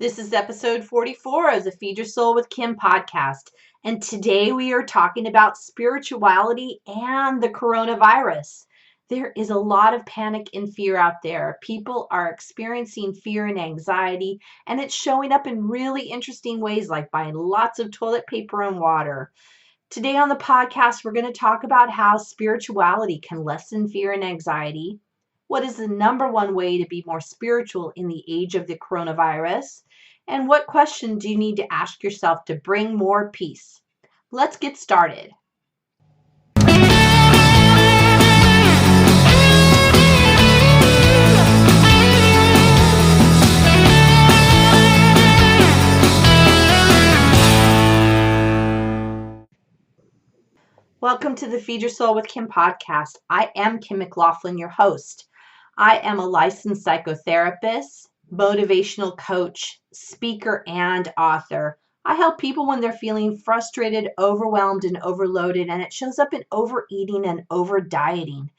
This is episode 44 of the Feed Your Soul with Kim podcast. And today we are talking about spirituality and the coronavirus. There is a lot of panic and fear out there. People are experiencing fear and anxiety, and it's showing up in really interesting ways, like buying lots of toilet paper and water. Today on the podcast, we're going to talk about how spirituality can lessen fear and anxiety. What is the number one way to be more spiritual in the age of the coronavirus? And what question do you need to ask yourself to bring more peace? Let's get started. Welcome to the Feed Your Soul with Kim podcast. I am Kim McLaughlin, your host. I am a licensed psychotherapist, motivational coach, speaker, and author. I help people when they're feeling frustrated, overwhelmed, and overloaded, and it shows up in overeating and over dieting.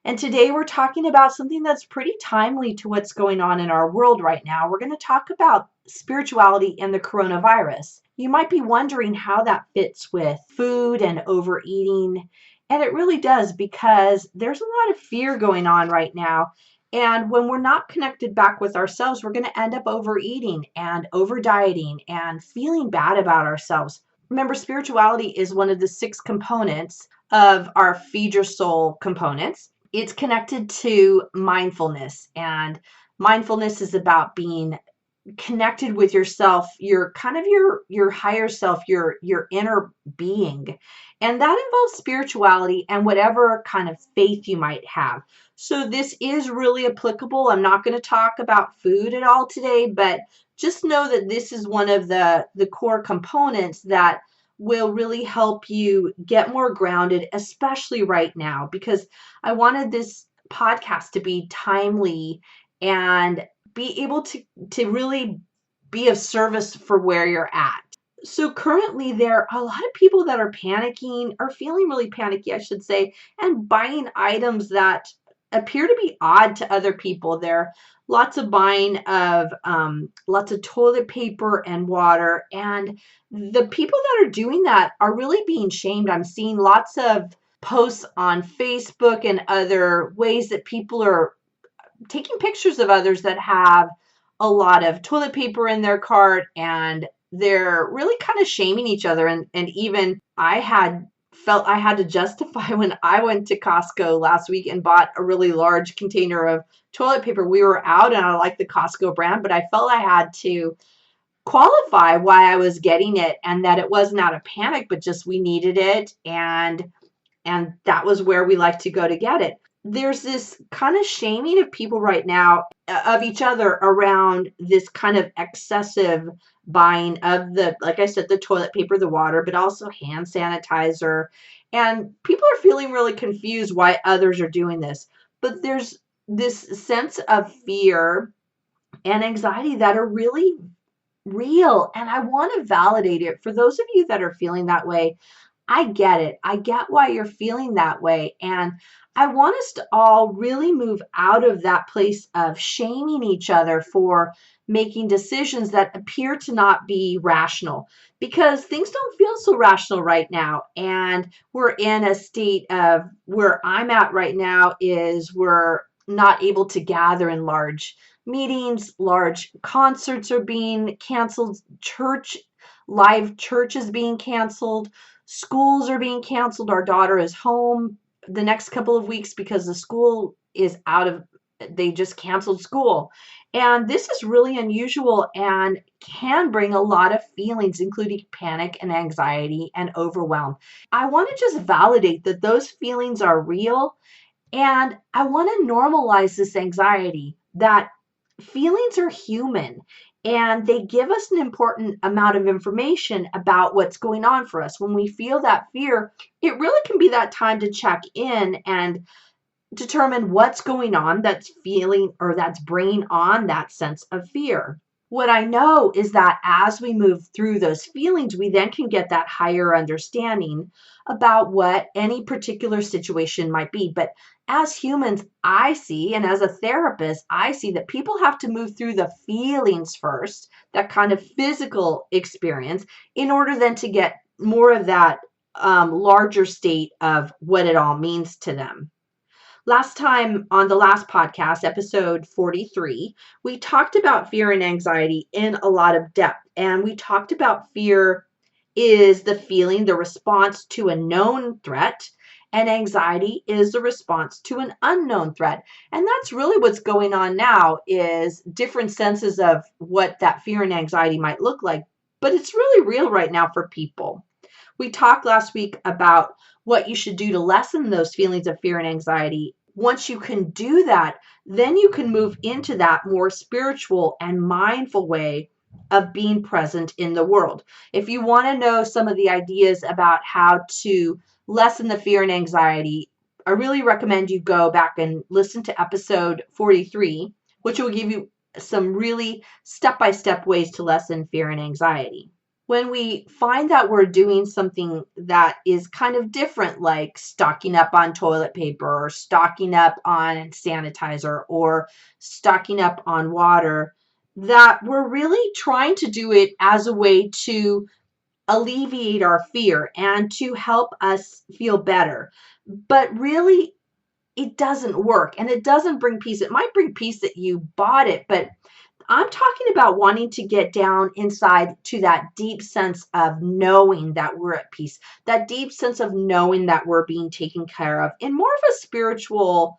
And today we're talking about something that's pretty timely to what's going on in our world right now. We're going to talk about spirituality and the coronavirus. You might be wondering how that fits with food and overeating. And it really does, because there's a lot of fear going on right now. And when we're not connected back with ourselves, we're going to end up overeating and over dieting and feeling bad about ourselves. Remember, spirituality is one of the 6 components of our Feed Your Soul components. It's connected to mindfulness, and mindfulness is about being connected with yourself, your higher self, your inner being. And that involves spirituality and whatever kind of faith you might have. So this is really applicable. I'm not going to talk about food at all today, but just know that this is one of the core components that will really help you get more grounded, especially right now, because I wanted this podcast to be timely and be able to really be of service for where you're at. So currently there are a lot of people that are panicking, or feeling really panicky, I should say, and buying items that appear to be odd to other people. There are lots of buying of lots of toilet paper and water, and the people that are doing that are really being shamed. I'm seeing lots of posts on Facebook and other ways that people are taking pictures of others that have a lot of toilet paper in their cart, and they're really kind of shaming each other. And even felt I had to justify when I went to Costco last week and bought a really large container of toilet paper. We were out, and I like the Costco brand, but I felt I had to qualify why I was getting it, and that it wasn't out of panic, but just we needed it, and that was where we like to go to get it. There's this kind of shaming of people right now, of each other, around this kind of excessive buying of like I said, the toilet paper, the water, but also hand sanitizer. And people are feeling really confused why others are doing this. But there's this sense of fear and anxiety that are really real. And I want to validate it. For those of you that are feeling that way, I get it. I get why you're feeling that way. And I want us to all really move out of that place of shaming each other for making decisions that appear to not be rational, because things don't feel so rational right now. And we're in a state of, where I'm at right now, is we're not able to gather in large meetings. Large concerts are being canceled. Live church is being canceled. Schools are being canceled. Our daughter is home the next couple of weeks because the school is they just canceled school. And this is really unusual and can bring a lot of feelings, including panic and anxiety and overwhelm. I want to just validate that those feelings are real, and I want to normalize this anxiety, that feelings are human, and they give us an important amount of information about what's going on for us. When we feel that fear, it really can be that time to check in and determine what's going on that's feeling, or that's bringing on that sense of fear. What I know is that as we move through those feelings, we then can get that higher understanding about what any particular situation might be. But as humans, I see, and as a therapist, I see that people have to move through the feelings first, that kind of physical experience, in order then to get more of that larger state of what it all means to them. Last time on the last podcast, episode 43, we talked about fear and anxiety in a lot of depth. And we talked about fear is the feeling, the response to a known threat, and anxiety is the response to an unknown threat. And that's really what's going on now, is different senses of what that fear and anxiety might look like. But it's really real right now for people. We talked last week about what you should do to lessen those feelings of fear and anxiety. Once you can do that, then you can move into that more spiritual and mindful way of being present in the world. If you want to know some of the ideas about how to lessen the fear and anxiety, I really recommend you go back and listen to episode 43, which will give you some really step-by-step ways to lessen fear and anxiety. When we find that we're doing something that is kind of different, like stocking up on toilet paper or stocking up on sanitizer or stocking up on water, that we're really trying to do it as a way to alleviate our fear and to help us feel better. But really, it doesn't work and it doesn't bring peace. It might bring peace that you bought it, but I'm talking about wanting to get down inside to that deep sense of knowing that we're at peace, that deep sense of knowing that we're being taken care of in more of a spiritual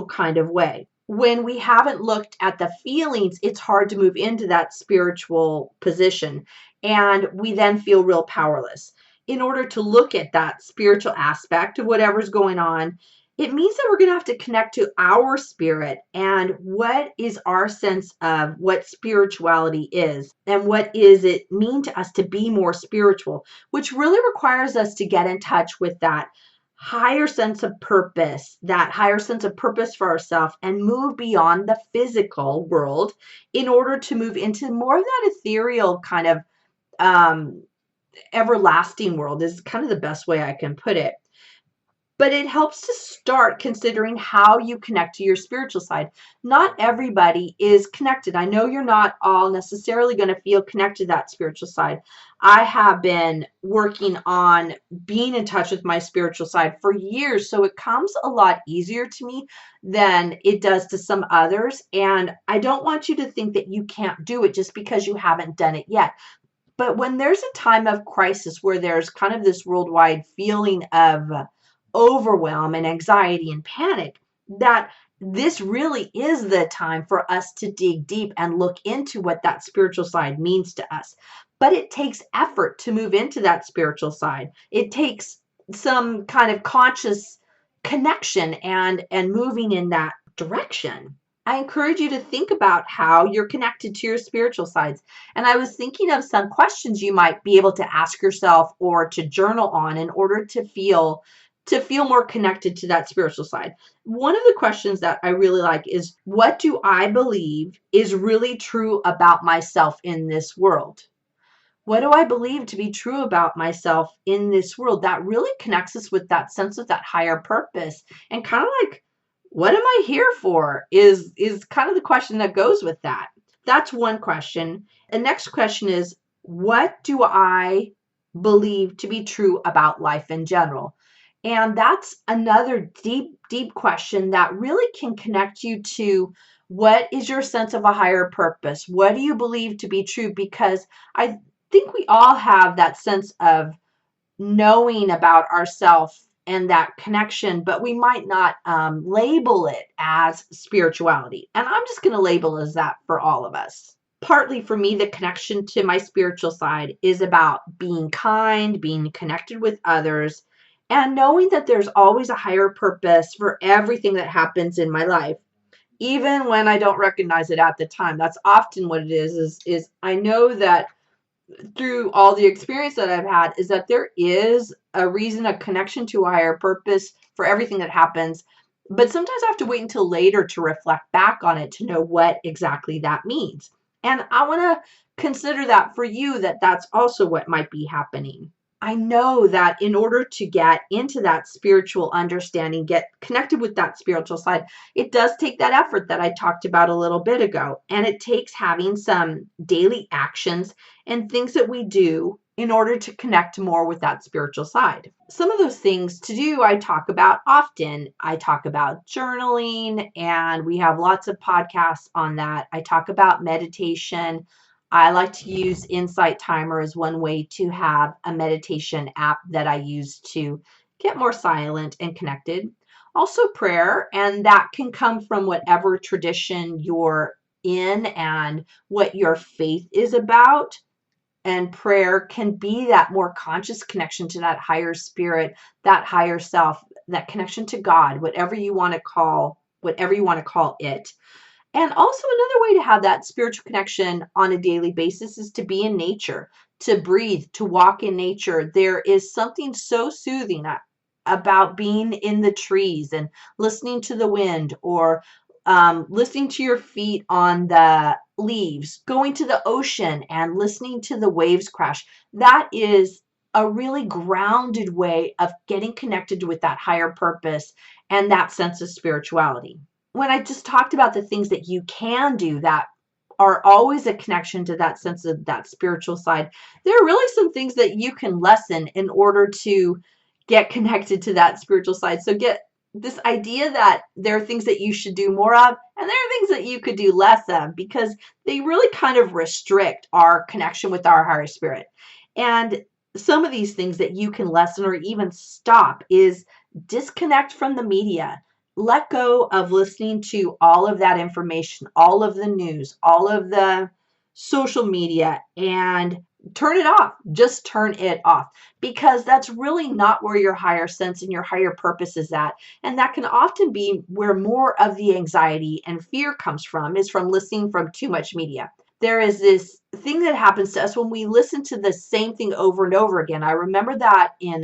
kind of way. When we haven't looked at the feelings, it's hard to move into that spiritual position, and we then feel real powerless. In order to look at that spiritual aspect of whatever's going on, it means that we're going to have to connect to our spirit and what is our sense of what spirituality is and what does it mean to us to be more spiritual, which really requires us to get in touch with that higher sense of purpose, for ourselves, and move beyond the physical world in order to move into more of that ethereal kind of everlasting world is kind of the best way I can put it. But it helps to start considering how you connect to your spiritual side. Not everybody is connected. I know you're not all necessarily going to feel connected to that spiritual side. I have been working on being in touch with my spiritual side for years, so it comes a lot easier to me than it does to some others. And I don't want you to think that you can't do it just because you haven't done it yet. But when there's a time of crisis where there's kind of this worldwide feeling of overwhelm and anxiety and panic, that this really is the time for us to dig deep and look into what that spiritual side means to us. But it takes effort to move into that spiritual side. It takes some kind of conscious connection and moving in that direction. I encourage you to think about how you're connected to your spiritual sides. And I was thinking of some questions you might be able to ask yourself or to journal on in order to feel more connected to that spiritual side. One of the questions that I really like is, what do I believe is really true about myself in this world? What do I believe to be true about myself in this world? That really connects us with that sense of that higher purpose, and kind of like, what am I here for is kind of the question that goes with that. That's one question. The next question is, what do I believe to be true about life in general? And that's another deep, deep question that really can connect you to what is your sense of a higher purpose? What do you believe to be true? Because I think we all have that sense of knowing about ourselves and that connection, but we might not label it as spirituality. And I'm just going to label as that for all of us. Partly for me, the connection to my spiritual side is about being kind, being connected with others, and knowing that there's always a higher purpose for everything that happens in my life, even when I don't recognize it at the time. That's often what it is I know that through all the experience that I've had is that there is a reason, a connection to a higher purpose for everything that happens. But sometimes I have to wait until later to reflect back on it to know what exactly that means. And I want to consider that for you, that that's also what might be happening. I know that in order to get into that spiritual understanding, get connected with that spiritual side, it does take that effort that I talked about a little bit ago. And it takes having some daily actions and things that we do in order to connect more with that spiritual side. Some of those things to do, I talk about often. I talk about journaling, and we have lots of podcasts on that. I talk about meditation. I like to use Insight Timer as one way to have a meditation app that I use to get more silent and connected. Also, prayer, and that can come from whatever tradition you're in and what your faith is about. And prayer can be that more conscious connection to that higher spirit, that higher self, that connection to God, whatever you want to call it. And also, another way to have that spiritual connection on a daily basis is to be in nature, to breathe, to walk in nature. There is something so soothing about being in the trees and listening to the wind, or listening to your feet on the leaves, going to the ocean and listening to the waves crash. That is a really grounded way of getting connected with that higher purpose and that sense of spirituality. When I just talked about the things that you can do that are always a connection to that sense of that spiritual side, there are really some things that you can lessen in order to get connected to that spiritual side. So get this idea that there are things that you should do more of, and there are things that you could do less of, because they really kind of restrict our connection with our higher spirit. And some of these things that you can lessen or even stop is disconnect from the media. Let go of listening to all of that information, all of the news, all of the social media, and turn it off. Just turn it off, because that's really not where your higher sense and your higher purpose is at. And that can often be where more of the anxiety and fear comes from, is from listening from too much media. There is this thing that happens to us when we listen to the same thing over and over again. I remember that in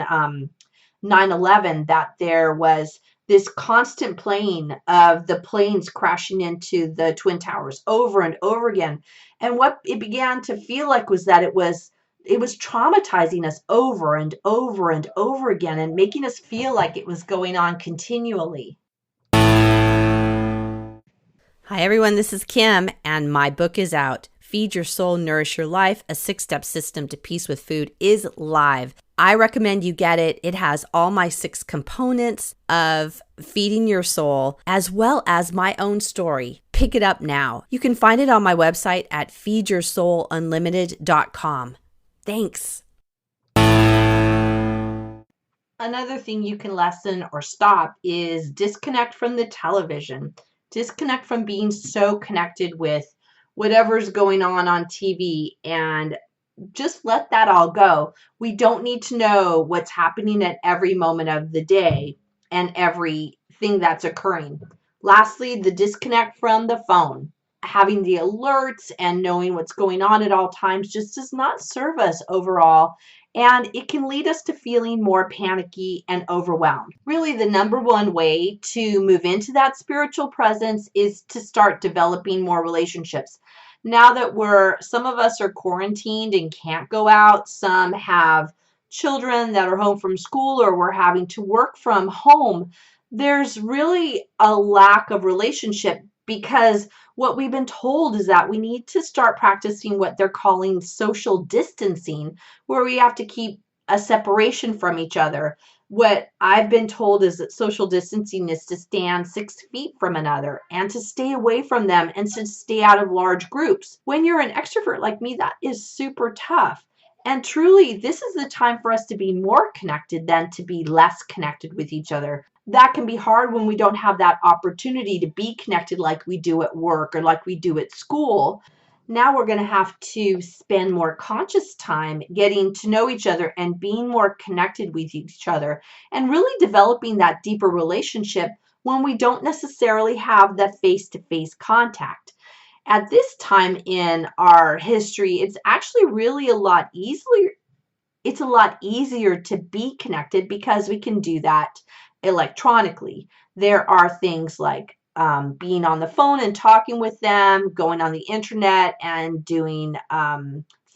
9/11, that there was this constant playing of the planes crashing into the Twin Towers over and over again. And what it began to feel like was that it was traumatizing us over and over and over again, and making us feel like it was going on continually. Hi, everyone. This is Kim, and my book is out. Feed Your Soul, Nourish Your Life, a 6-step system to peace with food is live. I recommend you get it. It has all my 6 components of feeding your soul, as well as my own story. Pick it up now. You can find it on my website at feedyoursoulunlimited.com. Thanks. Another thing you can lessen or stop is disconnect from the television. Disconnect from being so connected with whatever's going on TV, and just let that all go. We don't need to know what's happening at every moment of the day and everything that's occurring. Lastly, the disconnect from the phone. Having the alerts and knowing what's going on at all times just does not serve us overall, and it can lead us to feeling more panicky and overwhelmed. Really, the number one way to move into that spiritual presence is to start developing more relationships. Now that some of us are quarantined and can't go out, some have children that are home from school, or we're having to work from home, there's really a lack of relationship, because what we've been told is that we need to start practicing what they're calling social distancing, where we have to keep a separation from each other. What I've been told is that social distancing is to stand 6 feet from another and to stay away from them and to stay out of large groups. When you're an extrovert like me, that is super tough. And truly, this is the time for us to be more connected than to be less connected with each other. That can be hard when we don't have that opportunity to be connected like we do at work or like we do at school. Now we're going to have to spend more conscious time getting to know each other and being more connected with each other, and really developing that deeper relationship when we don't necessarily have that face-to-face contact. At this time in our history, it's actually really a lot easier. It's a lot easier to be connected because we can do that electronically. There are things like being on the phone and talking with them, going on the internet and doing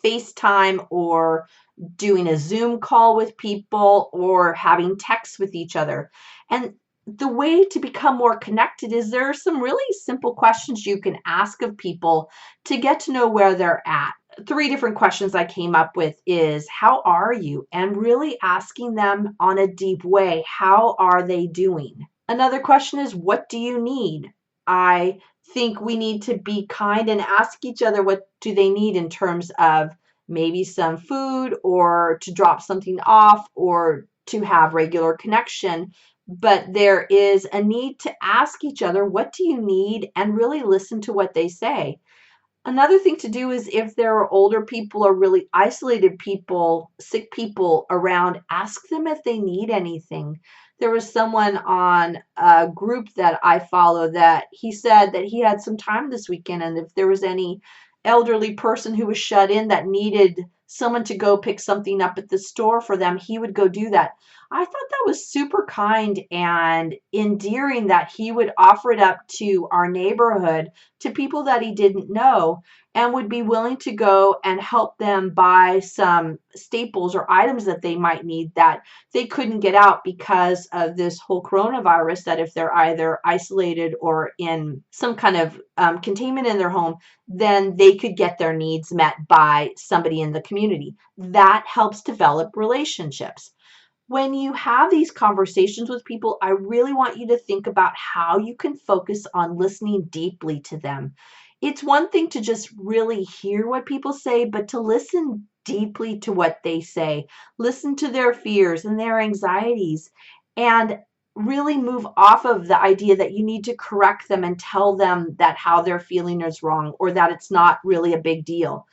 FaceTime or doing a Zoom call with people or having texts with each other. And the way to become more connected is there are some really simple questions you can ask of people to get to know where they're at. Three different questions I came up with is how are you? And really asking them on a deep way, how are they doing? Another question is what do you need? I think we need to be kind and ask each other what do they need in terms of maybe some food or to drop something off or to have regular connection. But there is a need to ask each other, what do you need? And really listen to what they say. Another thing to do is if there are older people or really isolated people, sick people around, ask them if they need anything. There was someone on a group that I follow that he said that he had some time this weekend, and if there was any elderly person who was shut in that needed someone to go pick something up at the store for them, he would go do that. I thought that was super kind and endearing that he would offer it up to our neighborhood, to people that he didn't know, and would be willing to go and help them buy some staples or items that they might need that they couldn't get out because of this whole coronavirus, that if they're either isolated or in some kind of containment in their home, then they could get their needs met by somebody in the community. That helps develop relationships. When you have these conversations with people, I really want you to think about how you can focus on listening deeply to them. It's one thing to just really hear what people say, but to listen deeply to what they say, listen to their fears and their anxieties, and really move off of the idea that you need to correct them and tell them that how they're feeling is wrong or that it's not really a big deal.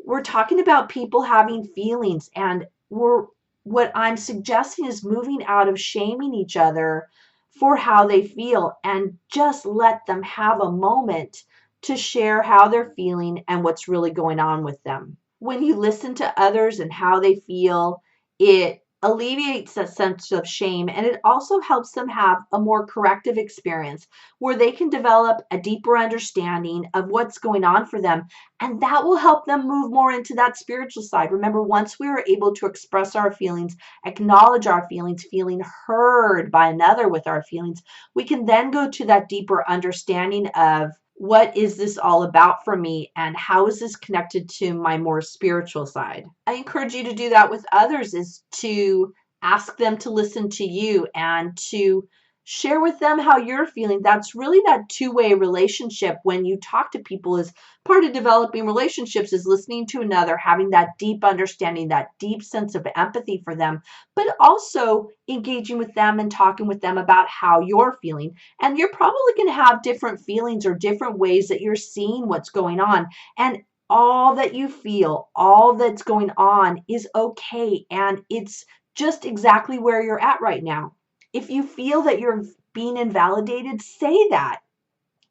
We're talking about people having feelings, and we're what I'm suggesting is moving out of shaming each other for how they feel and just let them have a moment to share how they're feeling and what's really going on with them. When you listen to others and how they feel, it alleviates a sense of shame, and it also helps them have a more corrective experience where they can develop a deeper understanding of what's going on for them, and that will help them move more into that spiritual side. Remember, once we are able to express our feelings, acknowledge our feelings, feeling heard by another with our feelings, we can then go to that deeper understanding of what is this all about for me and how is this connected to my more spiritual side. I encourage you to do that with others, is to ask them to listen to you and to share with them how you're feeling. That's really that two-way relationship. When you talk to people, is part of developing relationships is listening to another, having that deep understanding, that deep sense of empathy for them, but also engaging with them and talking with them about how you're feeling. And you're probably going to have different feelings or different ways that you're seeing what's going on. And all that you feel, all that's going on is okay. And it's just exactly where you're at right now. If you feel that you're being invalidated, say that.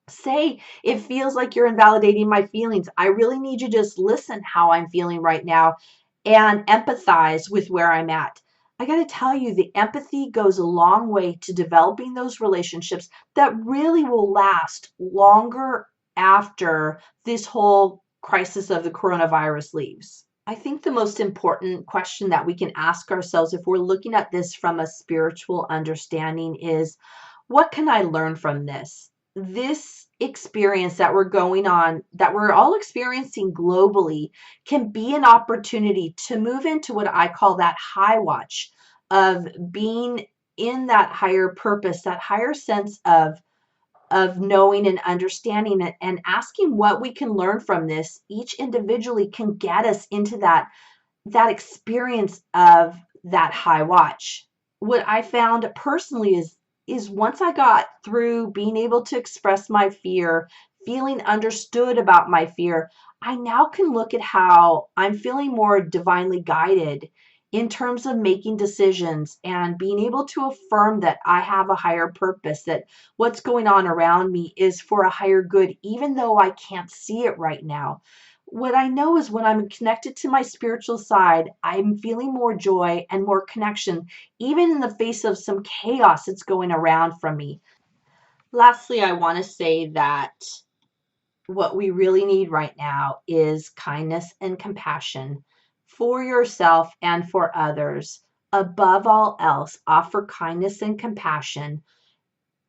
Say, it feels like you're invalidating my feelings. I really need you to just listen how I'm feeling right now and empathize with where I'm at. I got to tell you, the empathy goes a long way to developing those relationships that really will last longer after this whole crisis of the coronavirus leaves. I think the most important question that we can ask ourselves if we're looking at this from a spiritual understanding is, what can I learn from this? This experience that we're going on, that we're all experiencing globally, can be an opportunity to move into what I call that high watch of being in that higher purpose, that higher sense of knowing and understanding it, and asking what we can learn from this. Each individually can get us into that experience of that high watch. What I found personally is once I got through being able to express my fear, feeling understood about my fear, I now can look at how I'm feeling more divinely guided in terms of making decisions and being able to affirm that I have a higher purpose, that what's going on around me is for a higher good, even though I can't see it right now. What I know is when I'm connected to my spiritual side, I'm feeling more joy and more connection, even in the face of some chaos that's going around from me. Lastly, I want to say that what we really need right now is kindness and compassion for yourself and for others. Above all else, offer kindness and compassion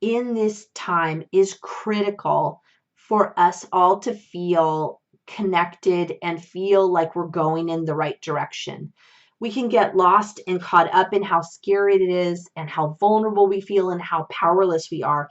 in this time is critical for us all to feel connected and feel like we're going in the right direction. We can get lost and caught up in how scary it is and how vulnerable we feel and how powerless we are.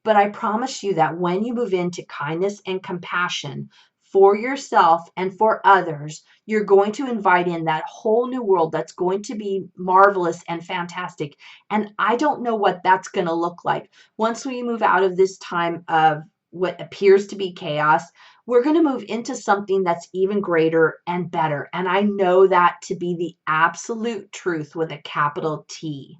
But I promise you that when you move into kindness and compassion for yourself and for others, you're going to invite in that whole new world that's going to be marvelous and fantastic. And I don't know what that's going to look like. Once we move out of this time of what appears to be chaos, we're going to move into something that's even greater and better. And I know that to be the absolute truth with a capital T.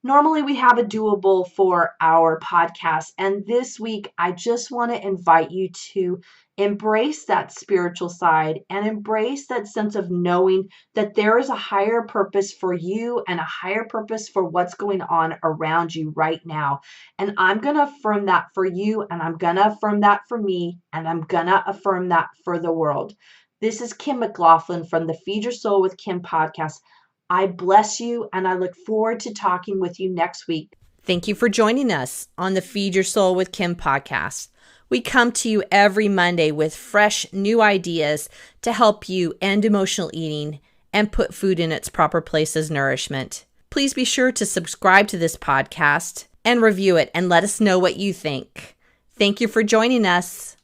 Normally, we have a doable for our podcast. And this week, I just want to invite you to embrace that spiritual side and embrace that sense of knowing that there is a higher purpose for you and a higher purpose for what's going on around you right now. And I'm going to affirm that for you, and I'm going to affirm that for me, and I'm going to affirm that for the world. This is Kim McLaughlin from the Feed Your Soul with Kim podcast. I bless you, and I look forward to talking with you next week. Thank you for joining us on the Feed Your Soul with Kim podcast. We come to you every Monday with fresh new ideas to help you end emotional eating and put food in its proper place as nourishment. Please be sure to subscribe to this podcast and review it and let us know what you think. Thank you for joining us.